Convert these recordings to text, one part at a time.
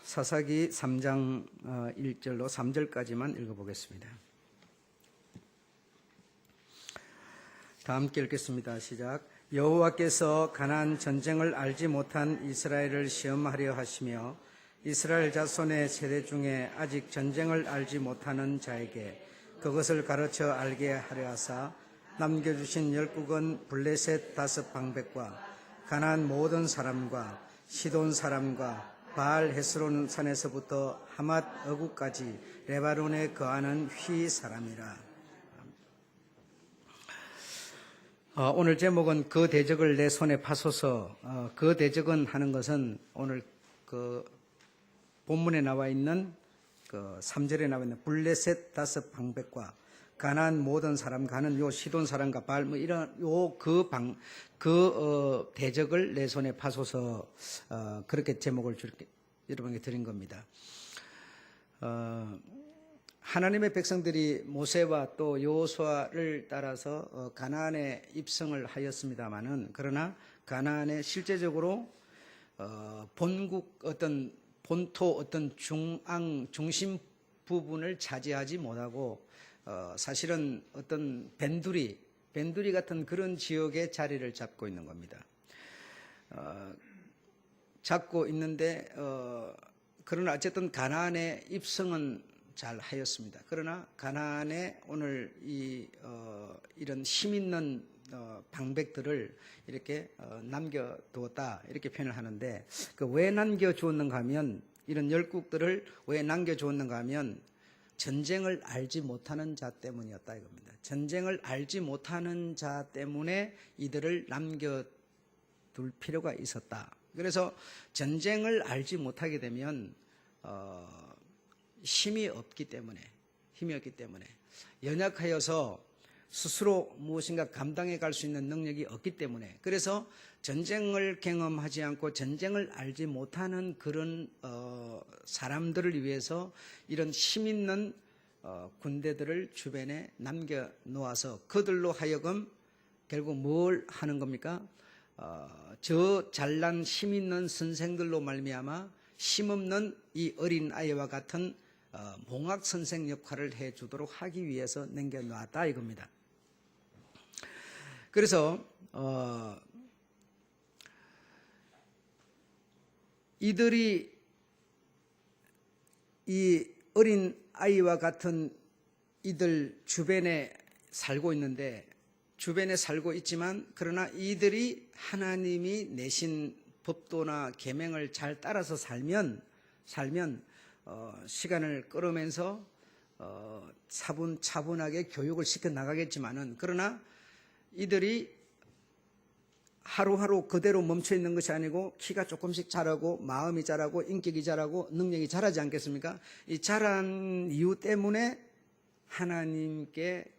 사사기 3장 1절로 3절까지만 읽어보겠습니다. 다 함께 읽겠습니다. 시작. 여호와께서 가나안 전쟁을 알지 못한 이스라엘을 시험하려 하시며 이스라엘 자손의 세대 중에 아직 전쟁을 알지 못하는 자에게 그것을 가르쳐 알게 하려 하사 남겨주신 열국은 블레셋 5방백과 가나안 모든 사람과 시돈 사람과 바알 헤스론 산에서부터 하맛 어구까지 레바논에 거하는 휘 사람이라. 오늘 제목은 그 대적을 내 손에 파소서. 그 대적은 하는 것은 오늘 그 본문에 나와 있는 그 3절에 나와 있는 블레셋 5방백과 가나안 모든 사람, 가는 요 시돈 사람과 바알 뭐 이런 대적을 내 손에 파소서. 그렇게 제목을 여러분에게 드린 겁니다. 하나님의 백성들이 모세와 또 여호수아를 따라서 가나안에 입성을 하였습니다마는, 그러나 가나안에 실제적으로 본국 어떤 본토 어떤 중심 부분을 차지하지 못하고 사실은 어떤 벤두리 같은 그런 지역에 자리를 잡고 있는 겁니다. 잡고 있는데 그러나 어쨌든 가나안에 입성은 잘 하였습니다. 그러나 가나안에 오늘 이런 힘 있는 방백들을 이렇게 남겨두었다 이렇게 표현을 하는데, 그 왜 남겨주었는가 하면, 이런 열국들을 왜 남겨주었는가 하면 전쟁을 알지 못하는 자 때문이었다 이겁니다. 전쟁을 알지 못하는 자 때문에 이들을 남겨둘 필요가 있었다. 그래서 전쟁을 알지 못하게 되면 힘이 없기 때문에 연약하여서 스스로 무엇인가 감당해 갈 수 있는 능력이 없기 때문에, 그래서 전쟁을 경험하지 않고 전쟁을 알지 못하는 그런 사람들을 위해서 이런 힘 있는 군대들을 주변에 남겨 놓아서 그들로 하여금 결국 뭘 하는 겁니까? 저 잘난 힘 있는 선생들로 말미암아 힘없는 이 어린 아이와 같은 몽학 선생 역할을 해주도록 하기 위해서 남겨놨다 이겁니다. 그래서 이들이 이 어린 아이와 같은 이들 주변에 살고 있지만, 그러나 이들이 하나님이 내신 법도나 계명을 잘 따라서 살면 시간을 끌으면서 차분하게 교육을 시켜 나가겠지만은, 그러나 이들이 하루하루 그대로 멈춰 있는 것이 아니고 키가 조금씩 자라고 마음이 자라고 인격이 자라고 능력이 자라지 않겠습니까? 이 자란 이유 때문에 하나님께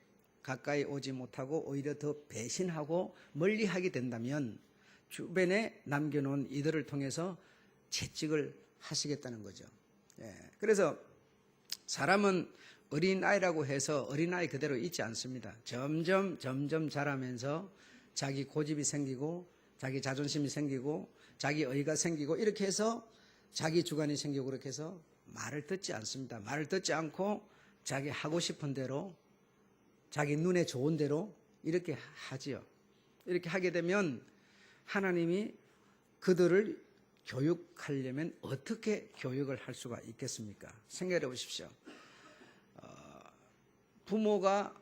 가까이 오지 못하고 오히려 더 배신하고 멀리하게 된다면 주변에 남겨놓은 이들을 통해서 채찍을 하시겠다는 거죠. 그래서 사람은 어린아이라고 해서 어린아이 그대로 있지 않습니다. 점점 자라면서 자기 고집이 생기고 자기 자존심이 생기고 자기 의의가 생기고 이렇게 해서 자기 주관이 생기고, 그렇게 해서 말을 듣지 않습니다. 말을 듣지 않고 자기 하고 싶은 대로 자기 눈에 좋은 대로 이렇게 하지요. 이렇게 하게 되면 하나님이 그들을 교육하려면 어떻게 교육을 할 수가 있겠습니까? 생각해 보십시오. 부모가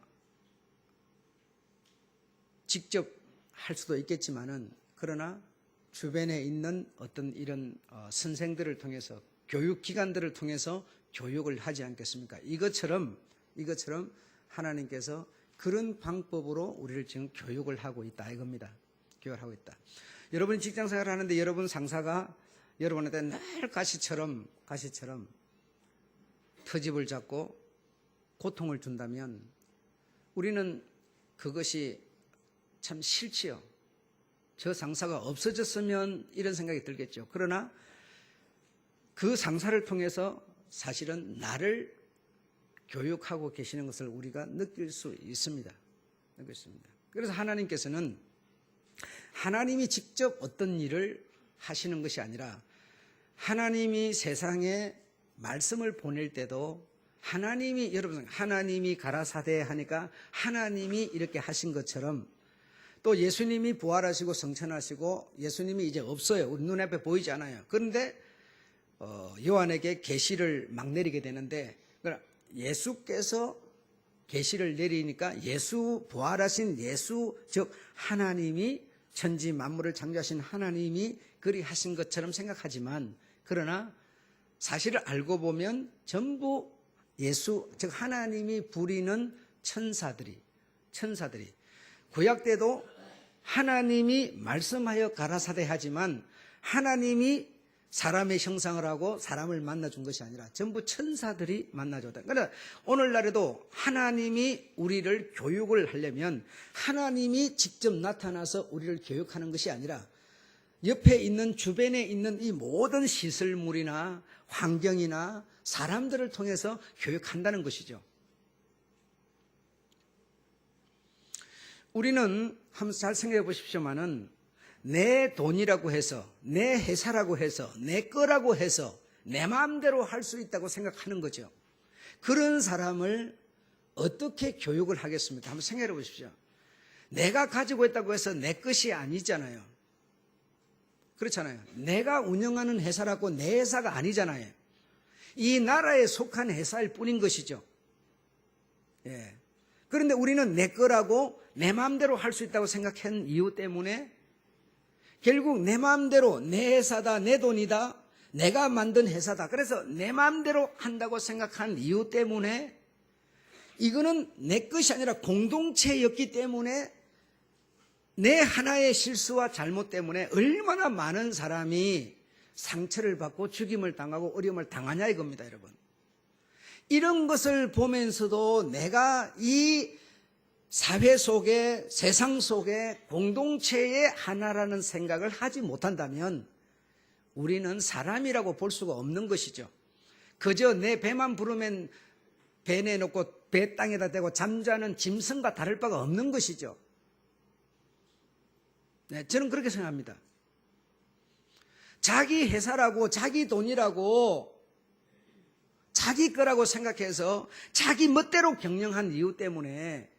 직접 할 수도 있겠지만은, 그러나 주변에 있는 어떤 이런 선생들을 통해서, 교육기관들을 통해서 교육을 하지 않겠습니까? 이것처럼 하나님께서 그런 방법으로 우리를 지금 교육을 하고 있다 이겁니다. 교육을 하고 있다. 여러분이 직장생활을 하는데 여러분 상사가 여러분한테 늘 가시처럼 터집을 잡고 고통을 준다면 우리는 그것이 참 싫지요. 저 상사가 없어졌으면 이런 생각이 들겠죠. 그러나 그 상사를 통해서 사실은 나를 교육하고 계시는 것을 우리가 느낄 수 있습니다. 그래서 하나님께서는 하나님이 직접 어떤 일을 하시는 것이 아니라 하나님이 세상에 말씀을 보낼 때도 여러분 하나님이 가라사대 하니까 하나님이 이렇게 하신 것처럼 또 예수님이 부활하시고 성천하시고 예수님이 이제 없어요. 우리 눈앞에 보이지 않아요. 그런데 요한에게 계시를 막 내리게 되는데 예수께서 계시를 내리니까 부활하신 예수 즉 하나님이 천지 만물을 창조하신 하나님이 그리 하신 것처럼 생각하지만 그러나 사실을 알고 보면 전부 예수 즉 하나님이 부리는 천사들이 구약 때도 하나님이 말씀하여 가라사대 하지만 하나님이 사람의 형상을 하고 사람을 만나준 것이 아니라 전부 천사들이 만나줬다. 그러니까 오늘날에도 하나님이 우리를 교육을 하려면 하나님이 직접 나타나서 우리를 교육하는 것이 아니라 옆에 있는 주변에 있는 이 모든 시설물이나 환경이나 사람들을 통해서 교육한다는 것이죠. 우리는 한번 잘 생각해 보십시오만은 내 돈이라고 해서 내 회사라고 해서 내 거라고 해서 내 마음대로 할 수 있다고 생각하는 거죠. 그런 사람을 어떻게 교육을 하겠습니까? 한번 생각해 보십시오. 내가 가지고 있다고 해서 내 것이 아니잖아요. 그렇잖아요. 내가 운영하는 회사라고 내 회사가 아니잖아요. 이 나라에 속한 회사일 뿐인 것이죠. 예. 그런데 우리는 내 거라고 내 마음대로 할 수 있다고 생각한 이유 때문에 결국 내 마음대로 내 회사다, 내 돈이다, 내가 만든 회사다. 그래서 내 마음대로 한다고 생각한 이유 때문에 이거는 내 것이 아니라 공동체였기 때문에 내 하나의 실수와 잘못 때문에 얼마나 많은 사람이 상처를 받고 죽임을 당하고 어려움을 당하냐 이겁니다, 여러분. 이런 것을 보면서도 내가 이 사회 속에 세상 속에 공동체의 하나라는 생각을 하지 못한다면 우리는 사람이라고 볼 수가 없는 것이죠. 그저 내 배만 부르면 배 내놓고 배 땅에다 대고 잠자는 짐승과 다를 바가 없는 것이죠. 네, 저는 그렇게 생각합니다. 자기 회사라고 자기 돈이라고 자기 거라고 생각해서 자기 멋대로 경영한 이유 때문에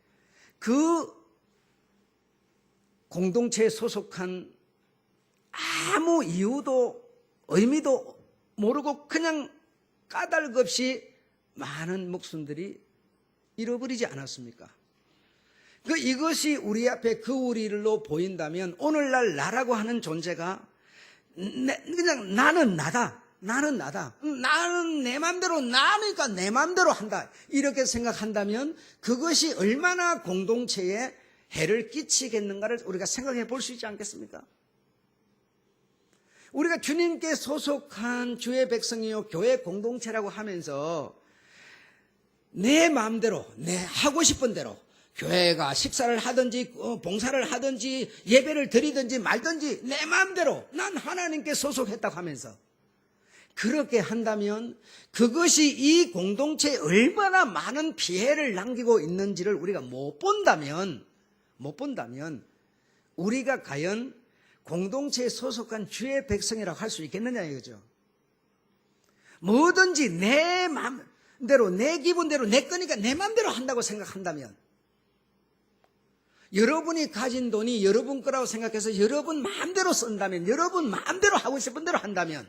그 공동체에 소속한 아무 이유도 의미도 모르고 그냥 까닭없이 많은 목숨들이 잃어버리지 않았습니까? 이것이 우리 앞에 그 우리로 보인다면 오늘날 나라고 하는 존재가 그냥 나는 나다. 나는 내 맘대로 나니까 내 맘대로 한다. 이렇게 생각한다면 그것이 얼마나 공동체에 해를 끼치겠는가를 우리가 생각해 볼 수 있지 않겠습니까? 우리가 주님께 소속한 주의 백성이요 교회 공동체라고 하면서 내 마음대로 내 하고 싶은 대로 교회가 식사를 하든지 봉사를 하든지 예배를 드리든지 말든지 내 마음대로 난 하나님께 소속했다고 하면서 그렇게 한다면 그것이 이 공동체에 얼마나 많은 피해를 남기고 있는지를 우리가 못 본다면 우리가 과연 공동체에 소속한 주의 백성이라고 할 수 있겠느냐 이거죠. 뭐든지 내 마음대로 내 기분대로 내 거니까 내 마음대로 한다고 생각한다면 여러분이 가진 돈이 여러분 거라고 생각해서 여러분 마음대로 쓴다면 여러분 마음대로 하고 싶은 대로 한다면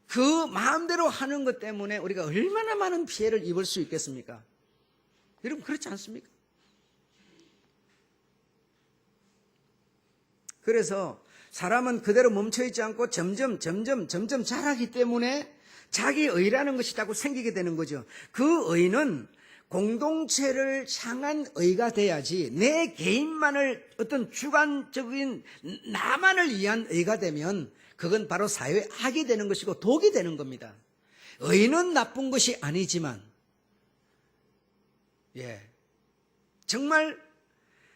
그 마음대로 하는 것 때문에 우리가 얼마나 많은 피해를 입을 수 있겠습니까? 여러분 그렇지 않습니까? 그래서 사람은 그대로 멈춰있지 않고 점점 자라기 때문에 자기 의라는 것이 자꾸 생기게 되는 거죠. 그 의는 공동체를 향한 의가 돼야지 내 개인만을 어떤 주관적인 나만을 위한 의가 되면 그건 바로 사회의 악이 되는 것이고 독이 되는 겁니다. 의는 나쁜 것이 아니지만 정말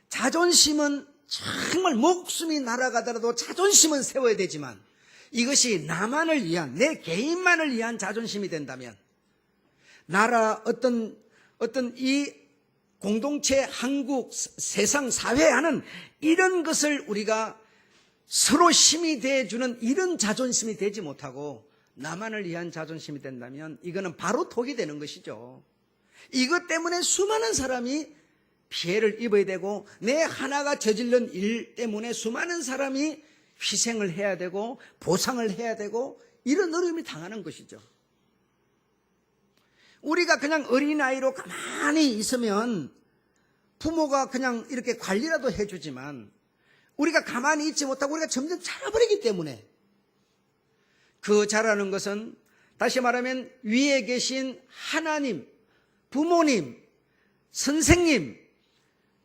자존심은 정말 목숨이 날아가더라도 자존심은 세워야 되지만 이것이 나만을 위한 내 개인만을 위한 자존심이 된다면 나라 어떤 이 공동체 한국 세상 사회 하는 이런 것을 우리가 서로 힘이 돼주는 이런 자존심이 되지 못하고 나만을 위한 자존심이 된다면 이거는 바로 독이 되는 것이죠. 이것 때문에 수많은 사람이 피해를 입어야 되고 내 하나가 저지른 일 때문에 수많은 사람이 희생을 해야 되고 보상을 해야 되고 이런 어려움이 당하는 것이죠. 우리가 그냥 어린아이로 가만히 있으면 부모가 그냥 이렇게 관리라도 해주지만 우리가 가만히 있지 못하고 우리가 점점 자라버리기 때문에 그 자라는 것은 다시 말하면 위에 계신 하나님, 부모님, 선생님,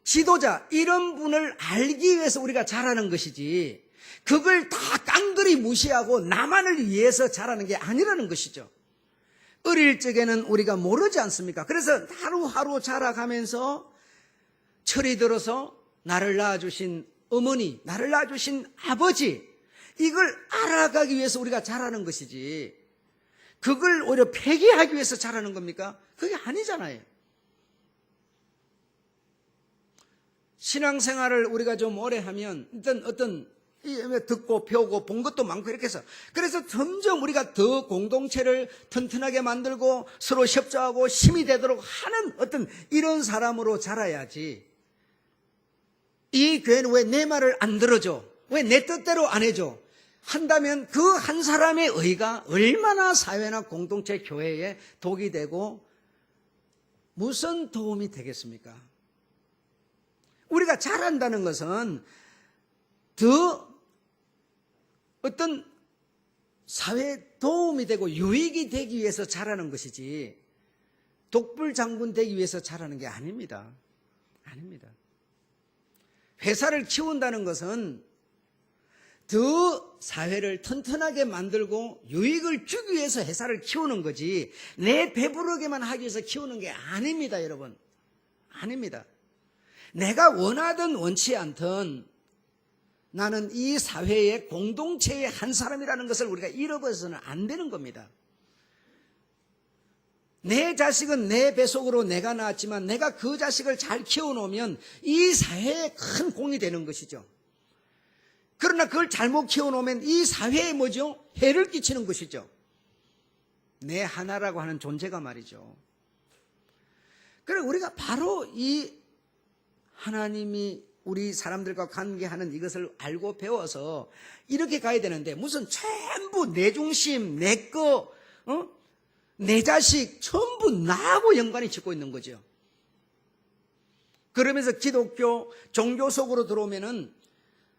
지도자 이런 분을 알기 위해서 우리가 자라는 것이지 그걸 다 깡그리 무시하고 나만을 위해서 자라는 게 아니라는 것이죠. 어릴 적에는 우리가 모르지 않습니까? 그래서 하루하루 자라가면서 철이 들어서 나를 낳아주신 어머니, 나를 낳아주신 아버지 이걸 알아가기 위해서 우리가 자라는 것이지 그걸 오히려 폐기하기 위해서 자라는 겁니까? 그게 아니잖아요. 신앙생활을 우리가 좀 오래 하면 일단 어떤 듣고 배우고 본 것도 많고 이렇게 해서 그래서 점점 우리가 더 공동체를 튼튼하게 만들고 서로 협조하고 힘이 되도록 하는 어떤 이런 사람으로 자라야지 이 교회는 왜 내 말을 안 들어줘? 왜 내 뜻대로 안 해줘? 한다면 그 한 사람의 의가 얼마나 사회나 공동체 교회에 독이 되고 무슨 도움이 되겠습니까? 우리가 잘한다는 것은 더 어떤 사회에 도움이 되고 유익이 되기 위해서 잘하는 것이지 독불장군 되기 위해서 잘하는 게 아닙니다. 아닙니다. 회사를 키운다는 것은 더 사회를 튼튼하게 만들고 유익을 주기 위해서 회사를 키우는 거지 내 배부르게만 하기 위해서 키우는 게 아닙니다, 여러분. 아닙니다. 내가 원하든 원치 않든 나는 이 사회의 공동체의 한 사람이라는 것을 우리가 잃어버려서는 안 되는 겁니다. 내 자식은 내 뱃속으로 내가 낳았지만 내가 그 자식을 잘 키워놓으면 이 사회에 큰 공이 되는 것이죠. 그러나 그걸 잘못 키워놓으면 이 사회에 뭐죠? 해를 끼치는 것이죠. 내 하나라고 하는 존재가 말이죠. 그래서 우리가 바로 이 하나님이 우리 사람들과 관계하는 이것을 알고 배워서 이렇게 가야 되는데 무슨 전부 내 중심, 내 거, 내 자식 전부 나하고 연관이 짓고 있는 거죠. 그러면서 기독교 종교 속으로 들어오면은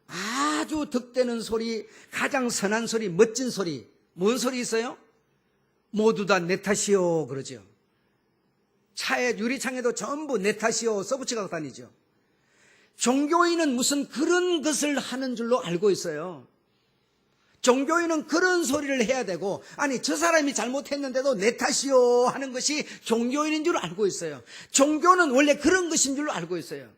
아주 득되는 소리, 가장 선한 소리, 멋진 소리, 뭔 소리 있어요? 모두 다 내 탓이요 그러죠. 차에 유리창에도 전부 내 탓이요 써붙이고 다니죠. 종교인은 무슨 그런 것을 하는 줄로 알고 있어요. 종교인은 그런 소리를 해야 되고 아니 저 사람이 잘못했는데도 내 탓이요 하는 것이 종교인인 줄 알고 있어요. 종교는 원래 그런 것인 줄 알고 있어요.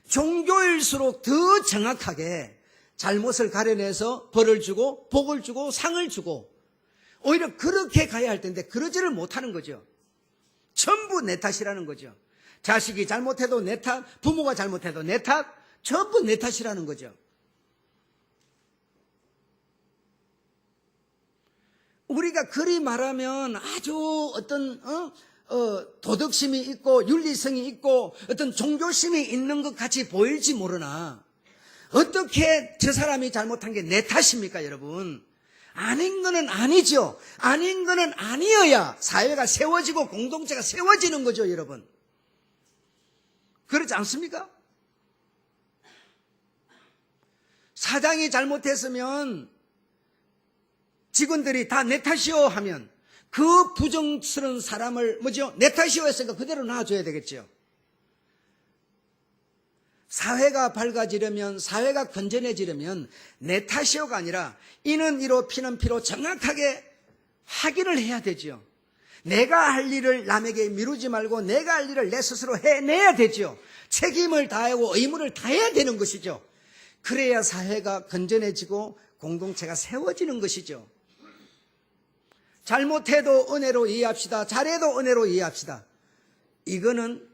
종교일수록 더 정확하게 잘못을 가려내서 벌을 주고 복을 주고 상을 주고 오히려 그렇게 가야 할 텐데 그러지를 못하는 거죠. 전부 내 탓이라는 거죠. 자식이 잘못해도 내 탓, 부모가 잘못해도 내 탓, 전부 내 탓이라는 거죠. 우리가 그리 말하면 아주 어떤 도덕심이 있고 윤리성이 있고 어떤 종교심이 있는 것 같이 보일지 모르나 어떻게 저 사람이 잘못한 게 내 탓입니까, 여러분? 아닌 거는 아니죠. 아닌 거는 아니어야 사회가 세워지고 공동체가 세워지는 거죠, 여러분. 그렇지 않습니까? 사장이 잘못했으면 직원들이 다 내 탓이요 하면 그 부정스러운 사람을 뭐죠? 내 탓이요 했으니까 그대로 놔줘야 되겠죠. 사회가 밝아지려면 사회가 건전해지려면 내 탓이요가 아니라 이는 이로 피는 피로 정확하게 확인을 해야 되죠. 내가 할 일을 남에게 미루지 말고 내가 할 일을 내 스스로 해내야 되죠. 책임을 다하고 의무를 다해야 되는 것이죠. 그래야 사회가 건전해지고 공동체가 세워지는 것이죠. 잘못해도 은혜로 이해합시다. 잘해도 은혜로 이해합시다. 이거는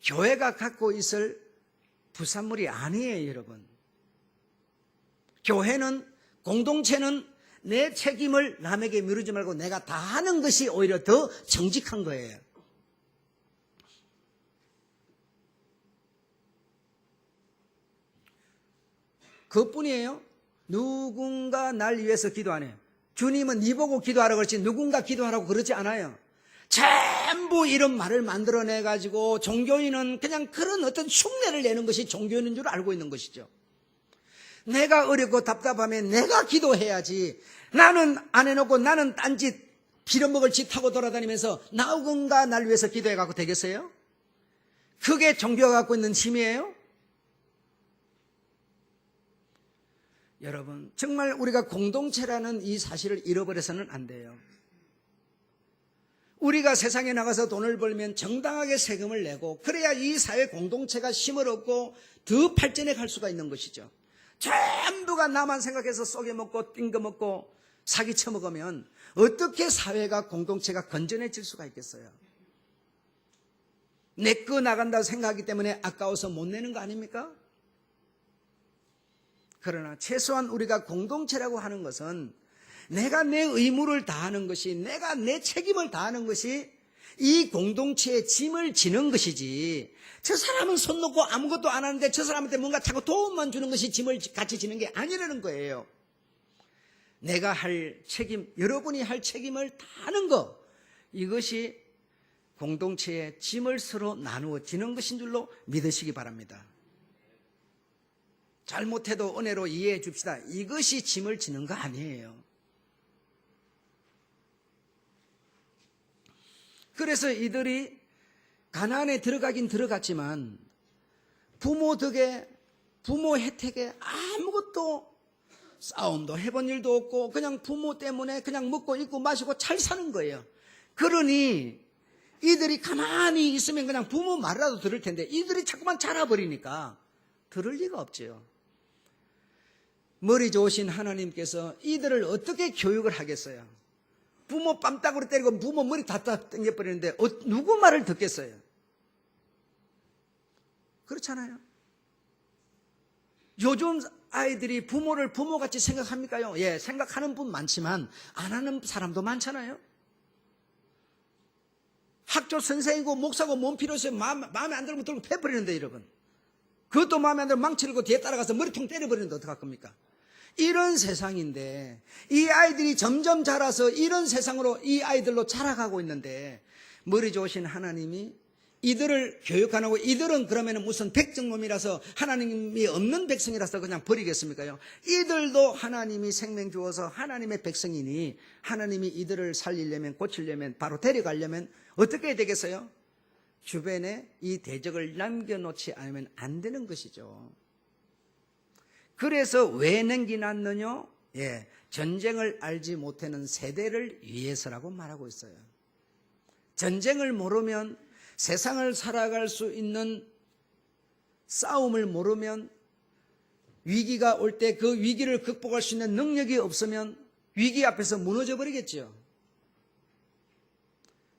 교회가 갖고 있을 부산물이 아니에요, 여러분. 교회는, 공동체는 내 책임을 남에게 미루지 말고 내가 다 하는 것이 오히려 더 정직한 거예요. 그것뿐이에요. 누군가 날 위해서 기도 안 해요. 주님은 네 보고 기도하라고 그러지 누군가 기도하라고 그러지 않아요. 전부 이런 말을 만들어내가지고 종교인은 그냥 그런 어떤 흉내를 내는 것이 종교인인 줄 알고 있는 것이죠. 내가 어렵고 답답하면 내가 기도해야지. 나는 안 해놓고 나는 딴짓 빌어먹을 짓 하고 돌아다니면서 누군가 날 위해서 기도해갖고 되겠어요? 그게 종교가 갖고 있는 힘이에요? 여러분, 정말 우리가 공동체라는 이 사실을 잃어버려서는 안 돼요. 우리가 세상에 나가서 돈을 벌면 정당하게 세금을 내고 그래야 이 사회 공동체가 힘을 얻고 더 발전해 갈 수가 있는 것이죠. 전부가 나만 생각해서 쏘개먹고 띵거먹고 사기 쳐먹으면 어떻게 사회가 공동체가 건전해질 수가 있겠어요? 내 거 나간다고 생각하기 때문에 아까워서 못 내는 거 아닙니까? 그러나 최소한 우리가 공동체라고 하는 것은 내가 내 의무를 다하는 것이, 내가 내 책임을 다하는 것이 이 공동체의 짐을 지는 것이지, 저 사람은 손 놓고 아무것도 안 하는데 저 사람한테 뭔가 자꾸 도움만 주는 것이 짐을 같이 지는 게 아니라는 거예요. 내가 할 책임, 여러분이 할 책임을 다하는 것, 이것이 공동체의 짐을 서로 나누어 지는 것인 줄로 믿으시기 바랍니다. 잘못해도 은혜로 이해해 줍시다. 이것이 짐을 지는 거 아니에요. 그래서 이들이 가나안에 들어가긴 들어갔지만 부모 덕에, 부모 혜택에 아무것도 싸움도 해본 일도 없고 그냥 부모 때문에 그냥 먹고 입고 마시고 잘 사는 거예요. 그러니 이들이 가만히 있으면 그냥 부모 말이라도 들을 텐데 이들이 자꾸만 자라버리니까 들을 리가 없죠. 머리 좋으신 하나님께서 이들을 어떻게 교육을 하겠어요? 부모 뺨따구로 때리고 부모 머리 다 당겨버리는데 누구 말을 듣겠어요? 그렇잖아요. 요즘 아이들이 부모를 부모같이 생각합니까요? 예, 생각하는 분 많지만 안 하는 사람도 많잖아요. 학교 선생이고 목사고 몸 필요해서 마음에 안 들면 들고 패버리는데 여러분. 그것도 마음에 안 들면 망치려고 뒤에 따라가서 머리통 때려버리는데 어떡할 겁니까? 이런 세상인데 이 아이들이 점점 자라서 이런 세상으로 이 아이들로 자라가고 있는데 머리 좋으신 하나님이 이들을 교육 안 하고 이들은 그러면 무슨 백정놈이라서 하나님이 없는 백성이라서 그냥 버리겠습니까요? 이들도 하나님이 생명 주어서 하나님의 백성이니 하나님이 이들을 살리려면 고치려면 바로 데려가려면 어떻게 해야 되겠어요? 주변에 이 대적을 남겨놓지 않으면 안 되는 것이죠. 그래서 왜 남겨놨느냐? 예, 전쟁을 알지 못하는 세대를 위해서라고 말하고 있어요. 전쟁을 모르면 세상을 살아갈 수 있는 싸움을 모르면 위기가 올 때 그 위기를 극복할 수 있는 능력이 없으면 위기 앞에서 무너져 버리겠죠.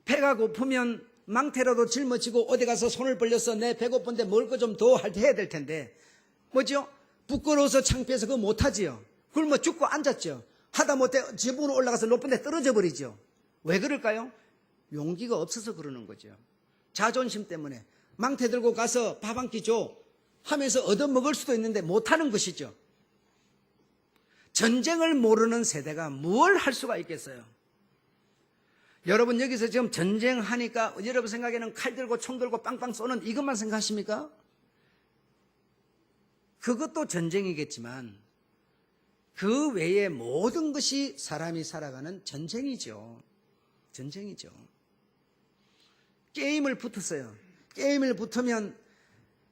배가 고프면 망태라도 짊어지고 어디 가서 손을 벌려서 내 배고픈데 먹을 거 좀 더 해야 될 텐데 뭐죠? 부끄러워서 창피해서 그거 못하지요. 굶어 죽고 앉았죠. 하다 못해 지붕으로 올라가서 높은 데 떨어져 버리죠. 왜 그럴까요? 용기가 없어서 그러는 거죠. 자존심 때문에 망태 들고 가서 밥 한 끼 줘 하면서 얻어먹을 수도 있는데 못하는 것이죠. 전쟁을 모르는 세대가 뭘 할 수가 있겠어요? 여러분 여기서 지금 전쟁하니까 여러분 생각에는 칼 들고 총 들고 빵빵 쏘는 이것만 생각하십니까? 그것도 전쟁이겠지만 그 외에 모든 것이 사람이 살아가는 전쟁이죠. 전쟁이죠. 게임을 붙었어요. 게임을 붙으면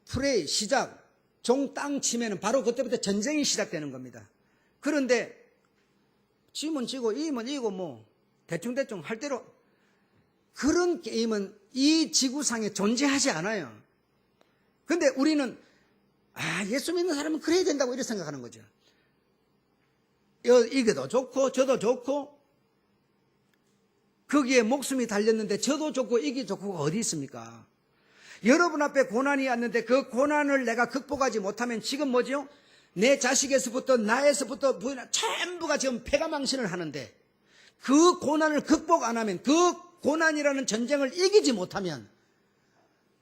플레이 시작, 종 땅 치면 바로 그때부터 전쟁이 시작되는 겁니다. 그런데 지면 지고 이기면 이기고 뭐 대충대충 할 대로 그런 게임은 이 지구상에 존재하지 않아요. 그런데 우리는 예수 믿는 사람은 그래야 된다고 이렇게 생각하는 거죠. 이게도 좋고 저도 좋고 거기에 목숨이 달렸는데 저도 좋고 이게 좋고가 어디 있습니까? 여러분 앞에 고난이 왔는데 그 고난을 내가 극복하지 못하면 지금 뭐죠? 내 자식에서부터 나에서부터 부인한 전부가 지금 패가망신을 하는데 그 고난을 극복 안 하면, 그 고난이라는 전쟁을 이기지 못하면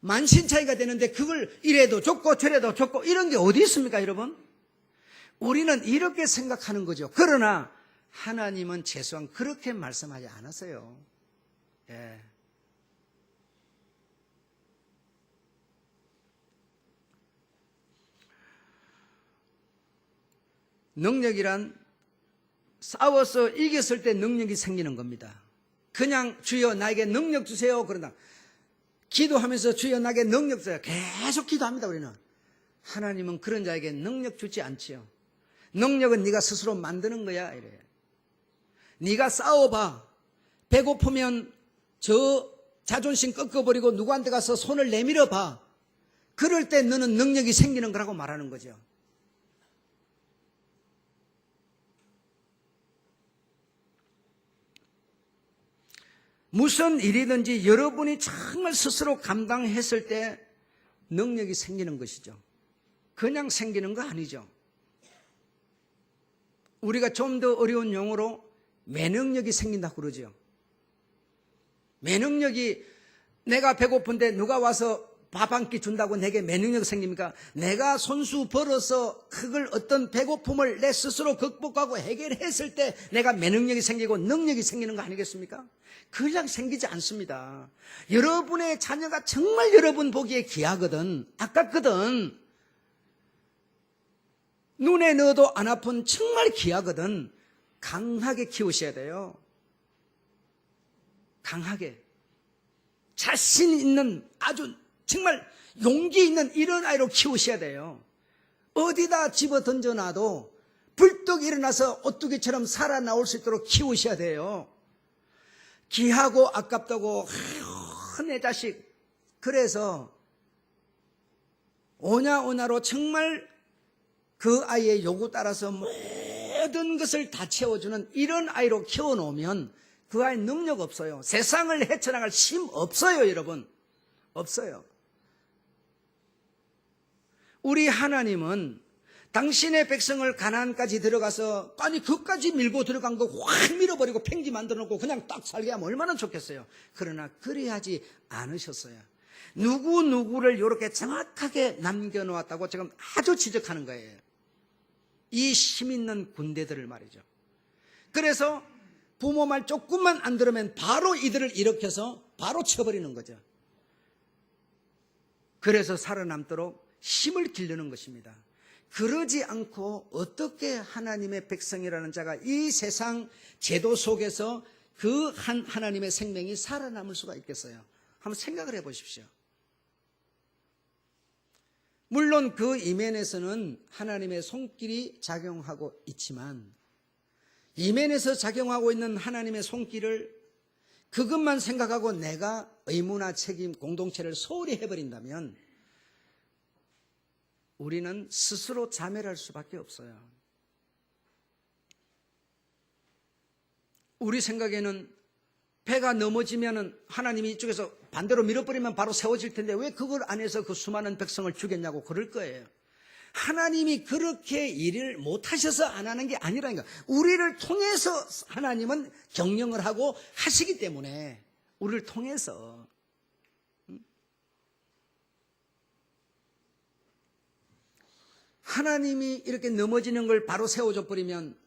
만신차이가 되는데 그걸 이래도 좋고 저래도 좋고 이런 게 어디 있습니까, 여러분? 우리는 이렇게 생각하는 거죠. 그러나 하나님은 최소한 그렇게 말씀하지 않았어요. 예. 능력이란 싸워서 이겼을 때 능력이 생기는 겁니다. 그냥 주여 나에게 능력 주세요 그런다. 기도하면서 주여 나에게 능력 주세요. 계속 기도합니다, 우리는. 하나님은 그런 자에게 능력 주지 않지요. 능력은 네가 스스로 만드는 거야, 이래요. 네가 싸워봐. 배고프면 저 자존심 꺾어버리고 누구한테 가서 손을 내밀어 봐. 그럴 때 너는 능력이 생기는 거라고 말하는 거죠. 무슨 일이든지 여러분이 정말 스스로 감당했을 때 능력이 생기는 것이죠. 그냥 생기는 거 아니죠. 우리가 좀 더 어려운 용어로 매능력이 생긴다고 그러죠. 매능력이, 내가 배고픈데 누가 와서 밥 한 끼 준다고 내게 매능력 생깁니까? 내가 손수 벌어서 그걸 어떤 배고픔을 내 스스로 극복하고 해결했을 때 내가 매능력이 생기고 능력이 생기는 거 아니겠습니까? 그냥 생기지 않습니다. 여러분의 자녀가 정말 여러분 보기에 귀하거든, 아깝거든, 눈에 넣어도 안 아픈 정말 귀하거든, 강하게 키우셔야 돼요. 강하게. 자신 있는, 아주 정말 용기 있는 이런 아이로 키우셔야 돼요. 어디다 집어 던져놔도 불떡 일어나서 오뚜기처럼 살아나올 수 있도록 키우셔야 돼요. 귀하고 아깝다고, 내 자식. 그래서 오냐오냐로 정말 그 아이의 요구 따라서 모든 것을 다 채워주는 이런 아이로 키워놓으면 그 아이 능력 없어요. 세상을 헤쳐나갈 힘 없어요, 여러분. 없어요. 우리 하나님은 당신의 백성을 가나안까지 들어가서, 아니 그까지 밀고 들어간 거 확 밀어버리고 팽지 만들어 놓고 그냥 딱 살게 하면 얼마나 좋겠어요. 그러나 그래야지 않으셨어요. 누구누구를 이렇게 정확하게 남겨놓았다고 지금 아주 지적하는 거예요. 이 힘 있는 군대들을 말이죠. 그래서 부모 말 조금만 안 들으면 바로 이들을 일으켜서 바로 쳐버리는 거죠. 그래서 살아남도록 힘을 기르는 것입니다. 그러지 않고 어떻게 하나님의 백성이라는 자가 이 세상 제도 속에서 그 하나님의 생명이 살아남을 수가 있겠어요? 한번 생각을 해보십시오. 물론 그 이면에서는 하나님의 손길이 작용하고 있지만, 이면에서 작용하고 있는 하나님의 손길을 그것만 생각하고 내가 의무나 책임, 공동체를 소홀히 해버린다면 우리는 스스로 자멸할 수밖에 없어요. 우리 생각에는 배가 넘어지면 하나님이 이쪽에서 반대로 밀어버리면 바로 세워질 텐데 왜 그걸 안 해서 그 수많은 백성을 죽였냐고 그럴 거예요. 하나님이 그렇게 일을 못하셔서 안 하는 게 아니라니까. 우리를 통해서 하나님은 경영을 하고 하시기 때문에, 우리를 통해서. 하나님이 이렇게 넘어지는 걸 바로 세워줘 버리면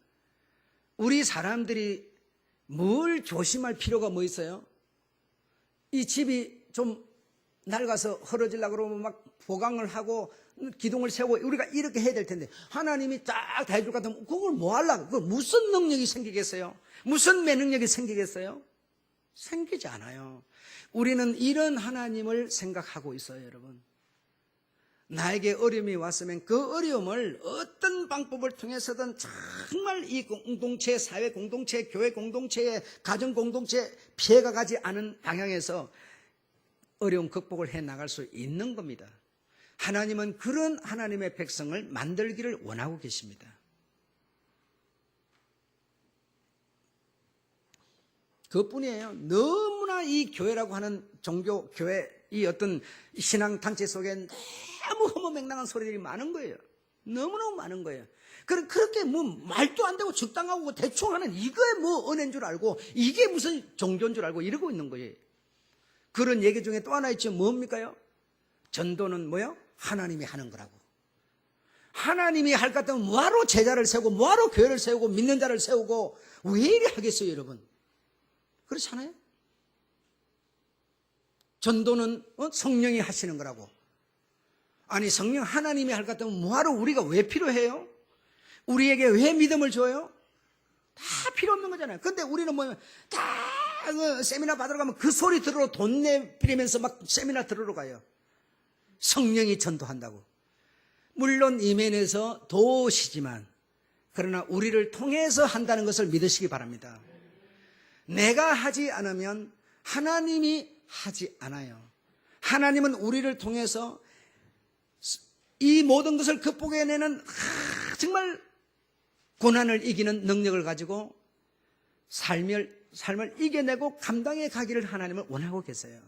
우리 사람들이 뭘 조심할 필요가 뭐 있어요? 이 집이 좀 낡아서 허러지려고 그러면 막 보강을 하고 기둥을 세우고 우리가 이렇게 해야 될 텐데 하나님이 딱 다 해줄 것 같으면 그걸 뭐 하려고? 그걸 무슨 능력이 생기겠어요? 무슨 매능력이 생기겠어요? 생기지 않아요. 우리는 이런 하나님을 생각하고 있어요, 여러분. 나에게 어려움이 왔으면 그 어려움을 어떤 방법을 통해서든 정말 이 공동체, 사회 공동체, 교회 공동체의 가정 공동체에 피해가 가지 않은 방향에서 어려움 극복을 해 나갈 수 있는 겁니다. 하나님은 그런 하나님의 백성을 만들기를 원하고 계십니다. 그것뿐이에요. 너무나 이 교회라고 하는 종교, 교회, 이 어떤 신앙 단체 속에 너무 허무맹랑한 소리들이 많은 거예요. 너무너무 많은 거예요. 그렇게 뭐 말도 안 되고 적당하고 대충 하는 이게 뭐 은혜인 줄 알고 이게 무슨 종교인 줄 알고 이러고 있는 거예요. 그런 얘기 중에 또 하나 있죠. 뭡니까요? 전도는 뭐요? 하나님이 하는 거라고. 하나님이 할 것 같으면 뭐하러 제자를 세우고 뭐하러 교회를 세우고 믿는 자를 세우고 왜 이리 하겠어요, 여러분? 그렇지 않아요? 전도는 성령이 하시는 거라고. 아니, 성령 하나님이 할 것 같으면 뭐하러 우리가 왜 필요해요? 우리에게 왜 믿음을 줘요? 다 필요 없는 거잖아요. 근데 우리는 뭐냐면 다 세미나 받으러 가면 그 소리 들으러 돈 내비리면서 막 세미나 들으러 가요. 성령이 전도한다고. 물론 이면에서 도우시지만 그러나 우리를 통해서 한다는 것을 믿으시기 바랍니다. 내가 하지 않으면 하나님이 하지 않아요. 하나님은 우리를 통해서 이 모든 것을 극복해내는 정말 고난을 이기는 능력을 가지고 삶을 이겨내고 감당해 가기를 하나님은 원하고 계세요.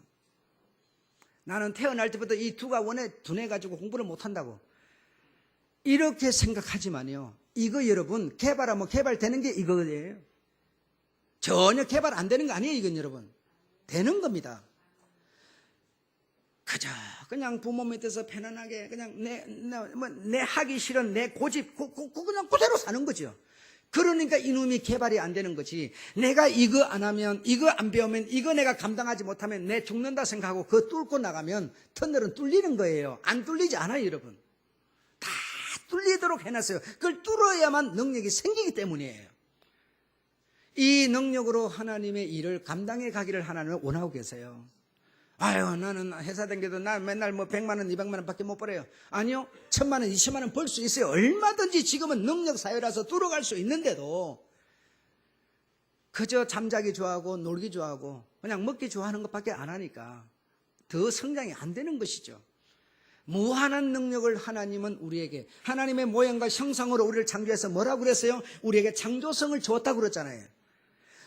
나는 태어날 때부터 이 두가 둔해 가지고 공부를 못한다고 이렇게 생각하지만요, 이거 여러분 개발하면 개발되는 게 이거예요. 전혀 개발 안 되는 거 아니에요. 이건 여러분 되는 겁니다. 그냥 부모 밑에서 편안하게 그냥 내 하기 싫은 내 고집 그냥 그대로 사는 거죠. 그러니까 이놈이 개발이 안 되는 거지. 내가 이거 안 하면, 이거 안 배우면, 이거 내가 감당하지 못하면 내 죽는다 생각하고 그거 뚫고 나가면 터널은 뚫리는 거예요. 안 뚫리지 않아요, 여러분. 다 뚫리도록 해놨어요. 그걸 뚫어야만 능력이 생기기 때문이에요. 이 능력으로 하나님의 일을 감당해 가기를 하나님은 원하고 계세요. 아유, 나는 회사 다녀도 나 맨날 뭐 100만 원, 200만 원 밖에 못 벌어요. 아니요, 1000만 원, 20만 원 벌 수 있어요. 얼마든지 지금은 능력 사회라서 뚫어갈 수 있는데도 그저 잠자기 좋아하고 놀기 좋아하고 그냥 먹기 좋아하는 것밖에 안 하니까 더 성장이 안 되는 것이죠. 무한한 능력을 하나님은 우리에게 하나님의 모양과 형상으로 우리를 창조해서 뭐라고 그랬어요? 우리에게 창조성을 줬다고 그랬잖아요.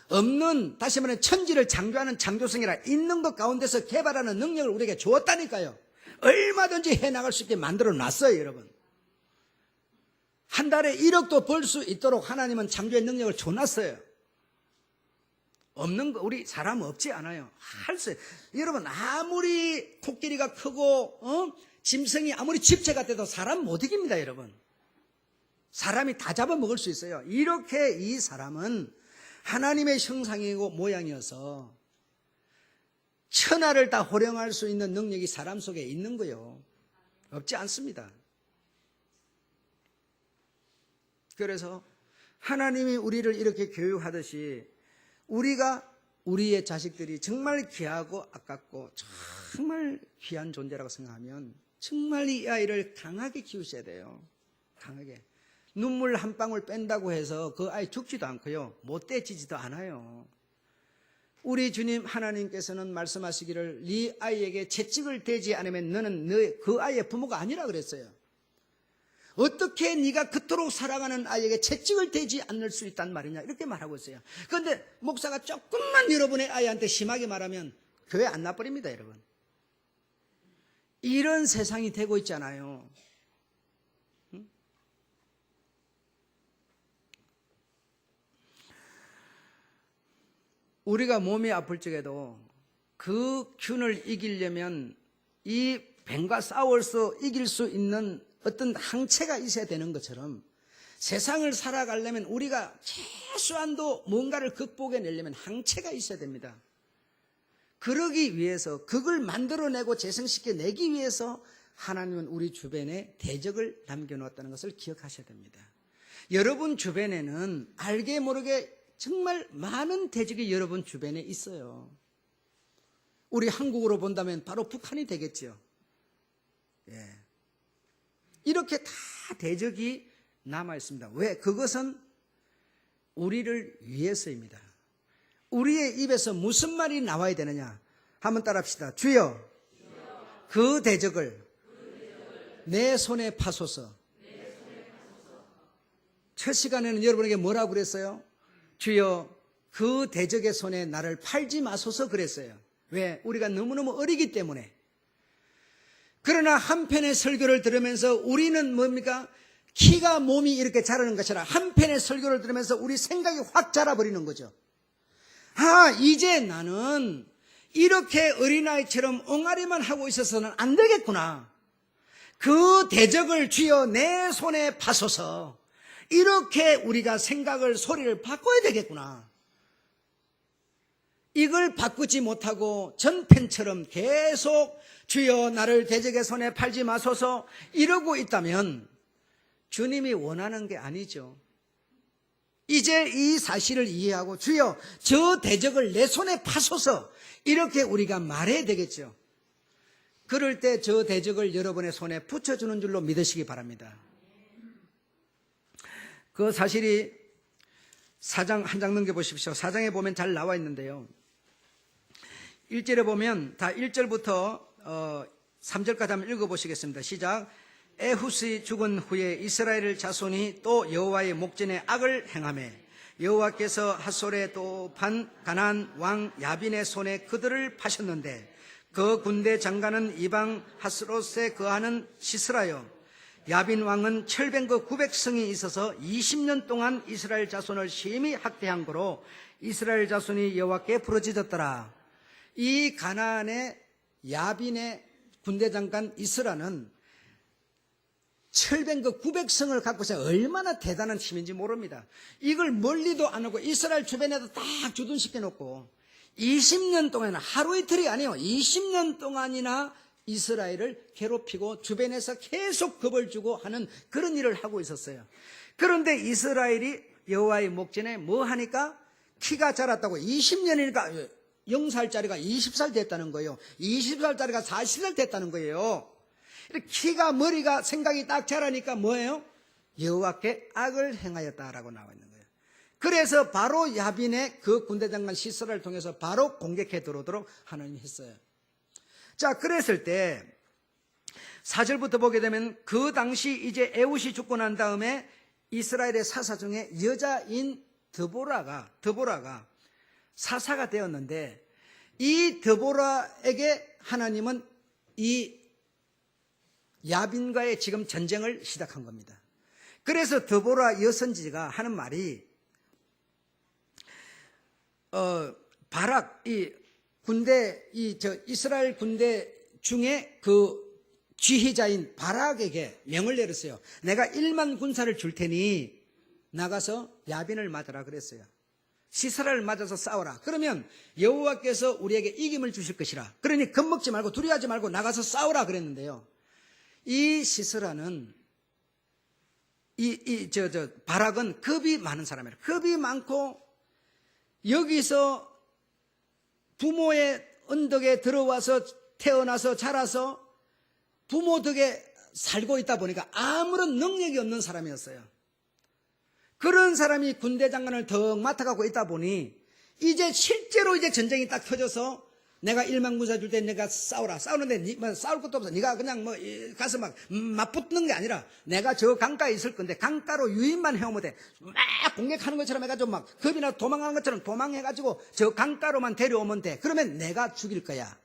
없는, 다시 말하면 천지를 창조하는 창조성이라 있는 것 가운데서 개발하는 능력을 우리에게 주었다니까요. 얼마든지 해나갈 수 있게 만들어 놨어요, 여러분. 한 달에 1억도 벌 수 있도록 하나님은 창조의 능력을 줘놨어요. 없는 거 우리 사람 없지 않아요. 할 수, 여러분 아무리 코끼리가 크고 짐승이 아무리 집체 같아도 사람 못 이깁니다, 여러분. 사람이 다 잡아먹을 수 있어요. 이렇게 이 사람은 하나님의 형상이고 모양이어서 천하를 다 호령할 수 있는 능력이 사람 속에 있는 거예요. 없지 않습니다. 그래서 하나님이 우리를 이렇게 교육하듯이 우리의 자식들이 정말 귀하고 아깝고 정말 귀한 존재라고 생각하면 정말 이 아이를 강하게 키우셔야 돼요. 강하게. 눈물 한 방울 뺀다고 해서 그 아이 죽지도 않고요. 못되지지도 않아요. 우리 주님 하나님께서는 말씀하시기를 네 아이에게 채찍을 대지 않으면 너는 그 아이의 부모가 아니라 그랬어요. 어떻게 네가 그토록 사랑하는 아이에게 채찍을 대지 않을 수 있단 말이냐 이렇게 말하고 있어요. 그런데 목사가 조금만 여러분의 아이한테 심하게 말하면 교회 안 나버립니다, 여러분. 이런 세상이 되고 있잖아요. 우리가 몸이 아플 적에도 그 균을 이기려면 이 뱀과 싸워서 이길 수 있는 어떤 항체가 있어야 되는 것처럼 세상을 살아가려면 우리가 최소한도 뭔가를 극복해내려면 항체가 있어야 됩니다. 그러기 위해서 그걸 만들어내고 재생시켜내기 위해서 하나님은 우리 주변에 대적을 남겨놓았다는 것을 기억하셔야 됩니다. 여러분 주변에는 알게 모르게 정말 많은 대적이 여러분 주변에 있어요. 우리 한국으로 본다면 바로 북한이 되겠죠. 예. 이렇게 다 대적이 남아 있습니다. 왜? 그것은 우리를 위해서입니다. 우리의 입에서 무슨 말이 나와야 되느냐? 한번 따라합시다. 주여, 그 대적을 내 손에 파소서. 첫 시간에는 여러분에게 뭐라고 그랬어요? 주여, 그 대적의 손에 나를 팔지 마소서 그랬어요. 왜? 우리가 너무너무 어리기 때문에. 그러나 한편의 설교를 들으면서 우리는 뭡니까? 키가 몸이 이렇게 자라는 것이라 한 편의 설교를 들으면서 우리 생각이 확 자라버리는 거죠. 아, 이제 나는 이렇게 어린아이처럼 엉아리만 하고 있어서는 안 되겠구나. 그 대적을 주여 내 손에 파소서. 이렇게 우리가 생각을, 소리를 바꿔야 되겠구나. 이걸 바꾸지 못하고 전편처럼 계속 주여 나를 대적의 손에 팔지 마소서 이러고 있다면 주님이 원하는 게 아니죠. 이제 이 사실을 이해하고 주여 저 대적을 내 손에 파소서 이렇게 우리가 말해야 되겠죠. 그럴 때 저 대적을 여러분의 손에 붙여주는 줄로 믿으시기 바랍니다. 그 사실이 4장 한 장 넘겨보십시오. 4장에 보면 잘 나와 있는데요. 1절에 보면 다 1절부터 3절까지 한번 읽어보시겠습니다. 시작. 에훗이 죽은 후에 이스라엘 자손이 또 여호와의 목전에 악을 행하매 여호와께서 핫솔의 또 반 가나안 왕 야빈의 손에 그들을 파셨는데 그 군대 장관은 이방 하스롯에 거하는 시스라요. 야빈 왕은 철병거 900성이 있어서 20년 동안 이스라엘 자손을 심히 학대한 거로 이스라엘 자손이 여호와께 부르짖었더라. 이 가나안의 야빈의 군대 장관 이스라는 철병거 900성을 갖고 있어요. 얼마나 대단한 힘인지 모릅니다. 이걸 멀리도 안 오고 이스라엘 주변에도 딱 주둔시켜 놓고 20년 동안 하루 이틀이 아니에요. 20년 동안이나 이스라엘을 괴롭히고 주변에서 계속 겁을 주고 하는 그런 일을 하고 있었어요. 그런데 이스라엘이 여호와의 목전에 뭐 하니까 키가 자랐다고 20년이니까 0살짜리가 20살 됐다는 거예요. 20살짜리가 40살 됐다는 거예요. 키가 머리가 생각이 딱 자라니까 뭐예요? 여호와께 악을 행하였다라고 나와 있는 거예요. 그래서 바로 야빈의 그 군대장관 시스라를 통해서 바로 공격해 들어오도록 하나님이 했어요. 자, 그랬을 때 4절부터 보게 되면 그 당시 이제 에훗이 죽고 난 다음에 이스라엘의 사사 중에 여자인 드보라가 사사가 되었는데 이 드보라에게 하나님은 이 야빈과의 지금 전쟁을 시작한 겁니다. 그래서 드보라 여선지가 하는 말이 바락 이 군대 이스라엘 군대 중에 그 지휘자인 바락에게 명을 내렸어요. 내가 1만 군사를 줄 테니 나가서 야빈을 맞으라 그랬어요. 시스라를 맞아서 싸워라. 그러면 여호와께서 우리에게 이김을 주실 것이라. 그러니 겁먹지 말고 두려워하지 말고 나가서 싸우라 그랬는데요. 이 시스라는 바락은 겁이 많은 사람이에요. 겁이 많고 여기서 부모의 언덕에 들어와서 태어나서 자라서 부모 덕에 살고 있다 보니까 아무런 능력이 없는 사람이었어요. 그런 사람이 군대 장관을 더 맡아가고 있다 보니 이제 실제로 이제 전쟁이 딱 터져서 내가 1만 군사 줄 때 내가 싸우라. 싸우는데 싸울 것도 없어. 네가 그냥 가서 막 맞붙는 게 아니라 내가 저 강가에 있을 건데 강가로 유인만 해오면 돼. 막 공격하는 것처럼 해가지고 막 겁이나 도망가는 것처럼 도망해가지고 저 강가로만 데려오면 돼. 그러면 내가 죽일 거야.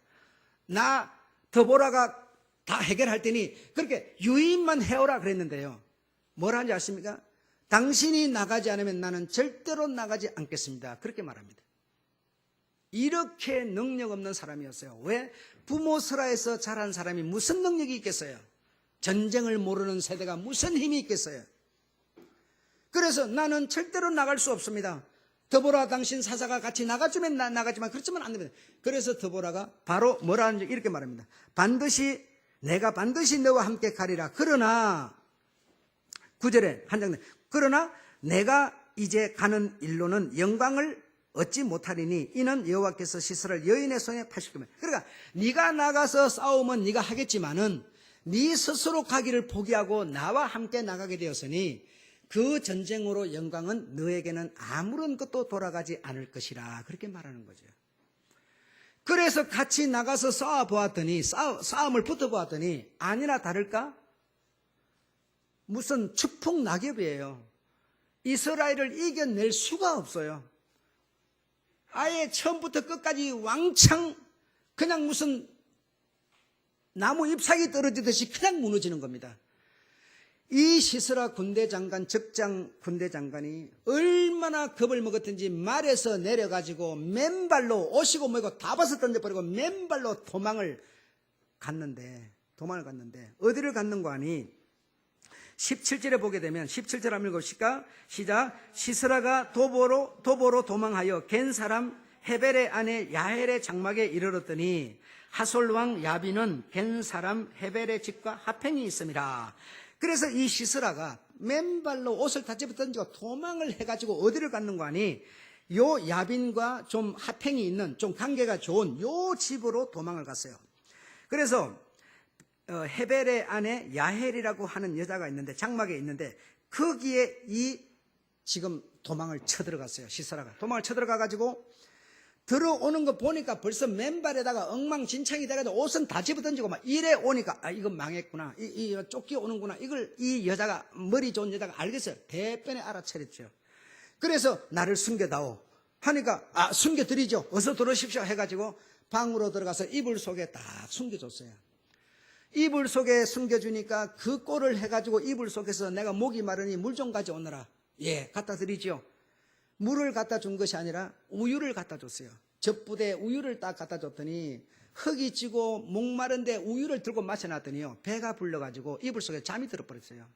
나 드보라가 다 해결할 테니 그렇게 유인만 해오라 그랬는데요. 뭘 하는지 아십니까? 당신이 나가지 않으면 나는 절대로 나가지 않겠습니다. 그렇게 말합니다. 이렇게 능력 없는 사람이었어요. 왜? 부모 슬하에서 자란 사람이 무슨 능력이 있겠어요? 전쟁을 모르는 세대가 무슨 힘이 있겠어요? 그래서 나는 절대로 나갈 수 없습니다. 드보라 당신 사사가 같이 나가주면 나가지만 그렇지만 안 됩니다. 그래서 드보라가 바로 뭐라 하는지 이렇게 말합니다. 내가 반드시 너와 함께 가리라. 그러나 9절에 한 장 그러나 내가 이제 가는 일로는 영광을 얻지 못하리니 이는 여호와께서 시스라를 여인의 손에 파실 겁니다. 그러니까 네가 나가서 싸우면 네가 하겠지만은 네 스스로 가기를 포기하고 나와 함께 나가게 되었으니 그 전쟁으로 영광은 너에게는 아무런 것도 돌아가지 않을 것이라 그렇게 말하는 거죠. 그래서 같이 나가서 싸워보았더니 싸움을 붙어보았더니 아니나 다를까 무슨 추풍낙엽이에요. 이스라엘을 이겨낼 수가 없어요. 아예 처음부터 끝까지 왕창 그냥 무슨 나무 잎사귀 떨어지듯이 그냥 무너지는 겁니다. 이 시스라 군대장관, 적장 군대장관이 얼마나 겁을 먹었든지 말에서 내려가지고 맨발로 오시고 뭐고 다 벗어 던져버리고 맨발로 도망을 갔는데 어디를 갔는고 하니 17절에 보게 되면 17절 한번 읽읍시까? 시작. 시스라가 도보로 도망하여 겐 사람 헤벨의 아내 야헬의 장막에 이르렀더니 하솔 왕 야빈은 겐 사람 헤벨의 집과 합행이 있음이라. 그래서 이 시스라가 맨발로 옷을 다 집어 던지고 도망을 해가지고 어디를 갔는고 하니 요 야빈과 좀 합행이 있는 좀 관계가 좋은 요 집으로 도망을 갔어요. 그래서 헤벨의 아내 야헬이라고 하는 여자가 있는데 장막에 있는데 거기에 이 지금 도망을 쳐들어갔어요. 시스라가 도망을 쳐들어가가지고 들어오는 거 보니까 벌써 맨발에다가 엉망진창이 돼가지고 옷은 다 집어던지고 막 이래 오니까 아 이거 망했구나, 이 쫓겨오는구나, 이걸 이 여자가 머리 좋은 여자가 알겠어요. 대변에 알아차렸죠. 그래서 나를 숨겨다오 하니까 아 숨겨드리죠, 어서 들어오십시오 해가지고 방으로 들어가서 이불 속에 딱 숨겨줬어요. 이불 속에 숨겨주니까 그 꼴을 해가지고 이불 속에서 내가 목이 마르니 물 좀 가져오너라. 예, 갖다 드리죠. 물을 갖다 준 것이 아니라 우유를 갖다 줬어요. 젖부대에 우유를 딱 갖다 줬더니 흙이 찌고 목마른데 우유를 들고 마셔놨더니요 배가 불러가지고 이불 속에 잠이 들어버렸어요.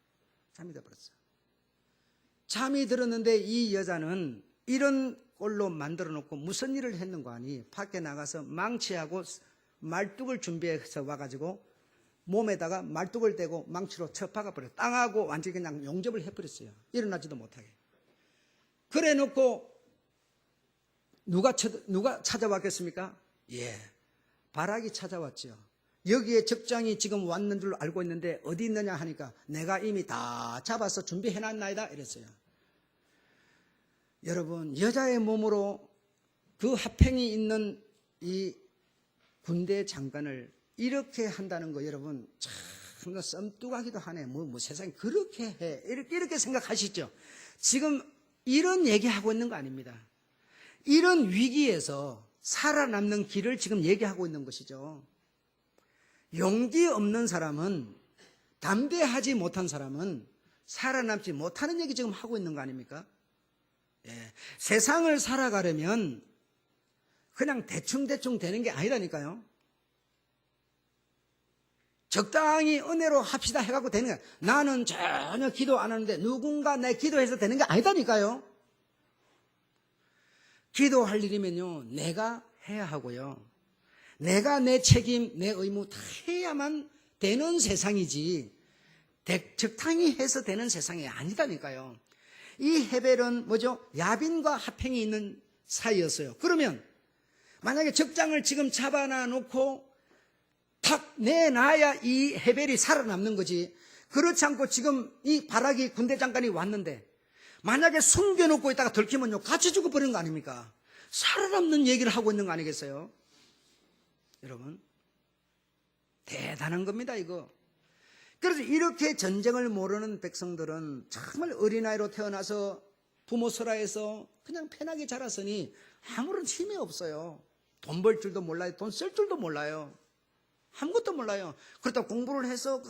잠이 들었는데 이 여자는 이런 꼴로 만들어 놓고 무슨 일을 했는가 하니 밖에 나가서 망치하고 말뚝을 준비해서 와가지고 몸에다가 말뚝을 대고 망치로 쳐 박아버려요. 땅하고 완전히 그냥 용접을 해버렸어요. 일어나지도 못하게. 그래 놓고 누가 찾아왔겠습니까? 예, 바락이 찾아왔죠. 여기에 적장이 지금 왔는 줄 알고 있는데 어디 있느냐 하니까 내가 이미 다 잡아서 준비해놨나이다 이랬어요. 여러분, 여자의 몸으로 그 합행이 있는 이 군대 장관을 이렇게 한다는 거 여러분 참 썸뚜가기도 하네. 뭐 세상에 그렇게 해 이렇게 생각하시죠. 지금 이런 얘기하고 있는 거 아닙니다. 이런 위기에서 살아남는 길을 지금 얘기하고 있는 것이죠. 용기 없는 사람은, 담대하지 못한 사람은 살아남지 못하는 얘기 지금 하고 있는 거 아닙니까? 예. 세상을 살아가려면 그냥 대충 되는 게 아니라니까요. 적당히 은혜로 합시다 해갖고 되는 거야. 나는 전혀 기도 안 하는데 누군가 내 기도해서 되는 게 아니다니까요. 기도할 일이면요 내가 해야 하고요, 내가 내 책임 내 의무 다 해야만 되는 세상이지 적당히 해서 되는 세상이 아니다니까요. 이 헤벨은 뭐죠? 야빈과 합행이 있는 사이였어요. 그러면 만약에 적장을 지금 잡아놔 놓고 탁 내놔야 이 헤벨이 살아남는 거지. 그렇지 않고 지금 이 바락이 군대 장관이 왔는데 만약에 숨겨놓고 있다가 들키면요 같이 죽어버리는 거 아닙니까? 살아남는 얘기를 하고 있는 거 아니겠어요? 여러분 대단한 겁니다 이거. 그래서 이렇게 전쟁을 모르는 백성들은 정말 어린아이로 태어나서 부모 설하에서 그냥 편하게 자랐으니 아무런 힘이 없어요. 돈 벌 줄도 몰라요. 돈 쓸 줄도 몰라요. 아무것도 몰라요. 그렇다고 공부를 해서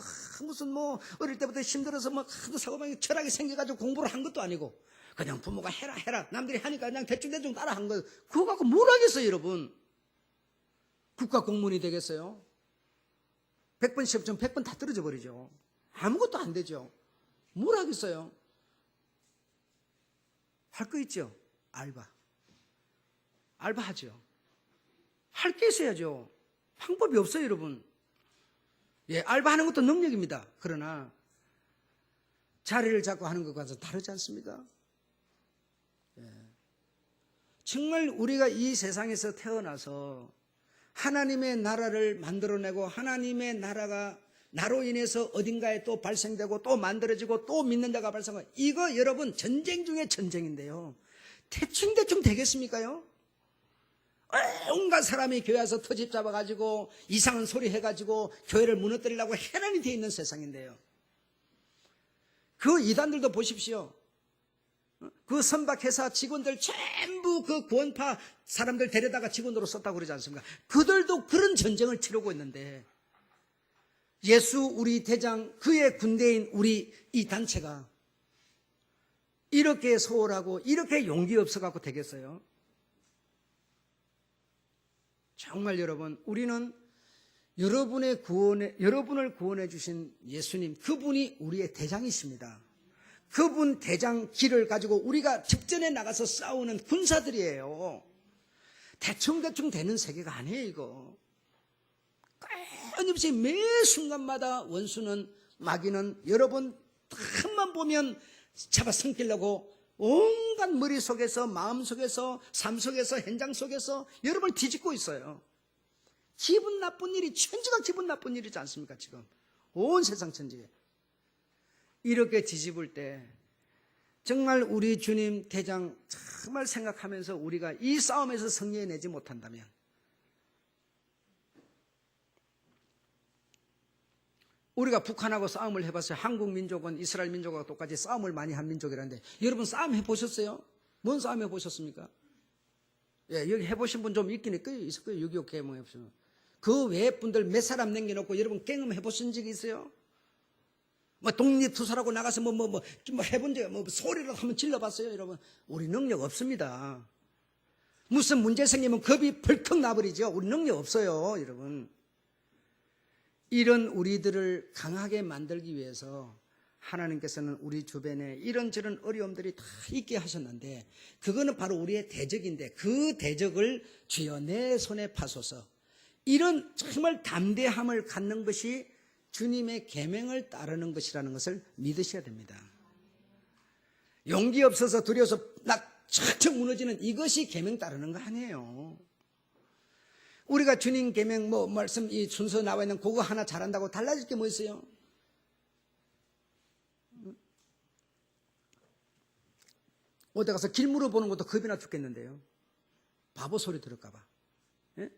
무슨 뭐 어릴 때부터 힘들어서 뭐 하도 사고방이 철학이 생겨가지고 공부를 한 것도 아니고 그냥 부모가 해라 남들이 하니까 그냥 대충 따라 한 거예요. 그거 갖고 뭘 하겠어요 여러분? 국가 공무원이 되겠어요? 100번 시험 좀 100번 다 떨어져 버리죠. 아무것도 안 되죠. 뭘 하겠어요? 할 거 있죠? 알바 하죠. 할 게 있어야죠. 방법이 없어요 여러분. 예, 알바하는 것도 능력입니다. 그러나 자리를 잡고 하는 것과 다르지 않습니까? 예. 정말 우리가 이 세상에서 태어나서 하나님의 나라를 만들어내고 하나님의 나라가 나로 인해서 어딘가에 또 발생되고 또 만들어지고 또 믿는 자가 발생하고, 이거 여러분 전쟁 중에 전쟁인데요. 대충 되겠습니까요? 온갖 사람이 교회 와서 터집 잡아가지고 이상한 소리 해가지고 교회를 무너뜨리려고 해란이 되어 있는 세상인데요. 그 이단들도 보십시오. 그 선박회사 직원들 전부 그 구원파 사람들 데려다가 직원으로 썼다고 그러지 않습니까? 그들도 그런 전쟁을 치르고 있는데 예수 우리 대장, 그의 군대인 우리 이 단체가 이렇게 소홀하고 이렇게 용기 없어갖고 되겠어요? 정말 여러분, 우리는 여러분을 구원해 주신 예수님, 그분이 우리의 대장이십니다. 그분 대장 길을 가지고 우리가 집전에 나가서 싸우는 군사들이에요. 대충 되는 세계가 아니에요, 이거. 끊임없이 매 순간마다 원수는, 마귀는 여러분 틈만 보면 잡아 삼키려고 온갖 머릿속에서, 마음속에서, 삶 속에서, 현장 속에서 여러분을 뒤집고 있어요. 기분 나쁜 일이 천지가 기분 나쁜 일이지 않습니까? 지금 온 세상 천지에 이렇게 뒤집을 때 정말 우리 주님 대장 정말 생각하면서 우리가 이 싸움에서 승리해내지 못한다면, 우리가 북한하고 싸움을 해봤어요. 한국 민족은 이스라엘 민족과 똑같이 싸움을 많이 한 민족이라는데, 여러분 싸움 해보셨어요? 뭔 싸움 해보셨습니까? 예, 여기 해보신 분 좀 있긴 있을 거예요. 6.25 개몽 해보시면. 그 외의 분들 몇 사람 남겨놓고 여러분 깽음 해보신 적이 있어요? 뭐 독립투사라고 나가서 뭐 해본 적, 소리라도 한번 질러봤어요? 여러분, 우리 능력 없습니다. 무슨 문제 생기면 겁이 벌컥 나버리죠. 우리 능력 없어요, 여러분. 이런 우리들을 강하게 만들기 위해서 하나님께서는 우리 주변에 이런저런 어려움들이 다 있게 하셨는데, 그거는 바로 우리의 대적인데, 그 대적을 주여 내 손에 파소서, 이런 정말 담대함을 갖는 것이 주님의 계명을 따르는 것이라는 것을 믿으셔야 됩니다. 용기 없어서 두려워서 척척 무너지는 이것이 계명 따르는 거 아니에요. 우리가 주님 계명 말씀 이 순서 나와 있는 그거 하나 잘한다고 달라질 게 뭐 있어요? 어디 가서 길 물어보는 것도 겁이나 죽겠는데요. 바보 소리 들을까 봐. 예?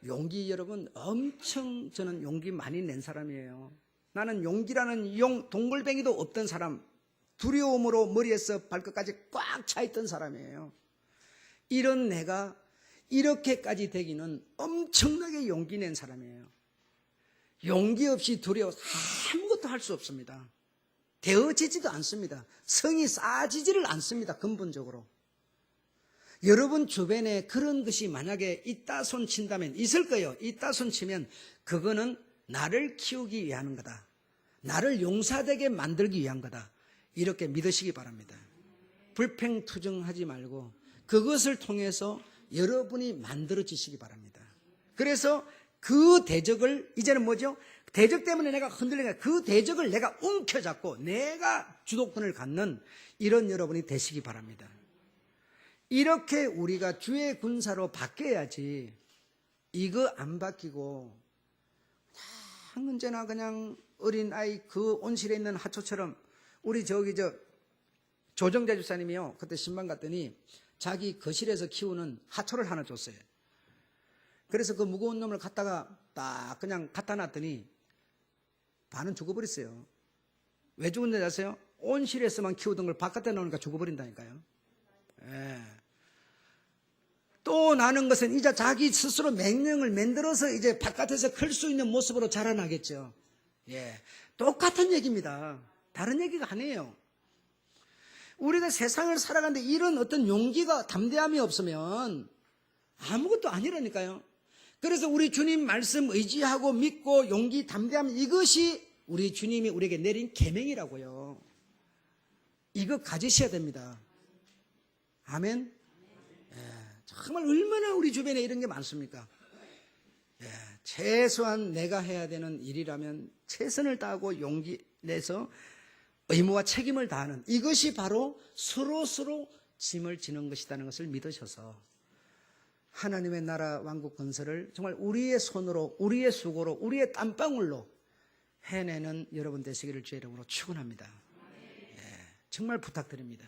용기, 여러분, 엄청 저는 용기 많이 낸 사람이에요. 나는 용기라는 동글뱅이도 없던 사람, 두려움으로 머리에서 발끝까지 꽉 차 있던 사람이에요. 이런 내가 이렇게까지 되기는 엄청나게 용기 낸 사람이에요. 용기 없이 두려워 아무것도 할 수 없습니다. 되어지지도 않습니다. 성이 쌓아지지를 않습니다. 근본적으로. 여러분 주변에 그런 것이 만약에 있다 손 친다면 있을 거예요. 있다 손 치면 그거는 나를 키우기 위한 거다. 나를 용사되게 만들기 위한 거다. 이렇게 믿으시기 바랍니다. 불평투정하지 말고 그것을 통해서 여러분이 만들어지시기 바랍니다. 그래서 그 대적을 이제는 뭐죠? 대적 때문에 내가 흔들리니까 그 대적을 내가 움켜잡고 내가 주도권을 갖는 이런 여러분이 되시기 바랍니다. 이렇게 우리가 주의 군사로 바뀌어야지, 이거 안 바뀌고 그냥 언제나 그냥 어린아이 그 온실에 있는 하초처럼, 우리 조정자 집사님이요, 그때 신방 갔더니 자기 거실에서 키우는 하초를 하나 줬어요. 그래서 그 무거운 놈을 갖다가 딱 그냥 갖다 놨더니 반은 죽어버렸어요. 왜 죽었는지 아세요? 온실에서만 키우던 걸 바깥에 나오니까 죽어버린다니까요. 예. 또 나는 것은 이제 자기 스스로 맹령을 만들어서 이제 바깥에서 클 수 있는 모습으로 자라나겠죠. 예. 똑같은 얘기입니다. 다른 얘기가 아니에요. 우리가 세상을 살아가는데 이런 어떤 용기가, 담대함이 없으면 아무것도 아니라니까요. 그래서 우리 주님 말씀 의지하고 믿고 용기, 담대함, 이것이 우리 주님이 우리에게 내린 계명이라고요. 이거 가지셔야 됩니다. 아멘. 예, 정말 얼마나 우리 주변에 이런 게 많습니까? 예, 최소한 내가 해야 되는 일이라면 최선을 다하고 용기 내서 의무와 책임을 다하는, 이것이 바로 서로 짐을 지는 것이라는 것을 믿으셔서 하나님의 나라 왕국 건설을 정말 우리의 손으로, 우리의 수고로, 우리의 땀방울로 해내는 여러분 되시기를 주의 이름으로 축원합니다. 예, 정말 부탁드립니다.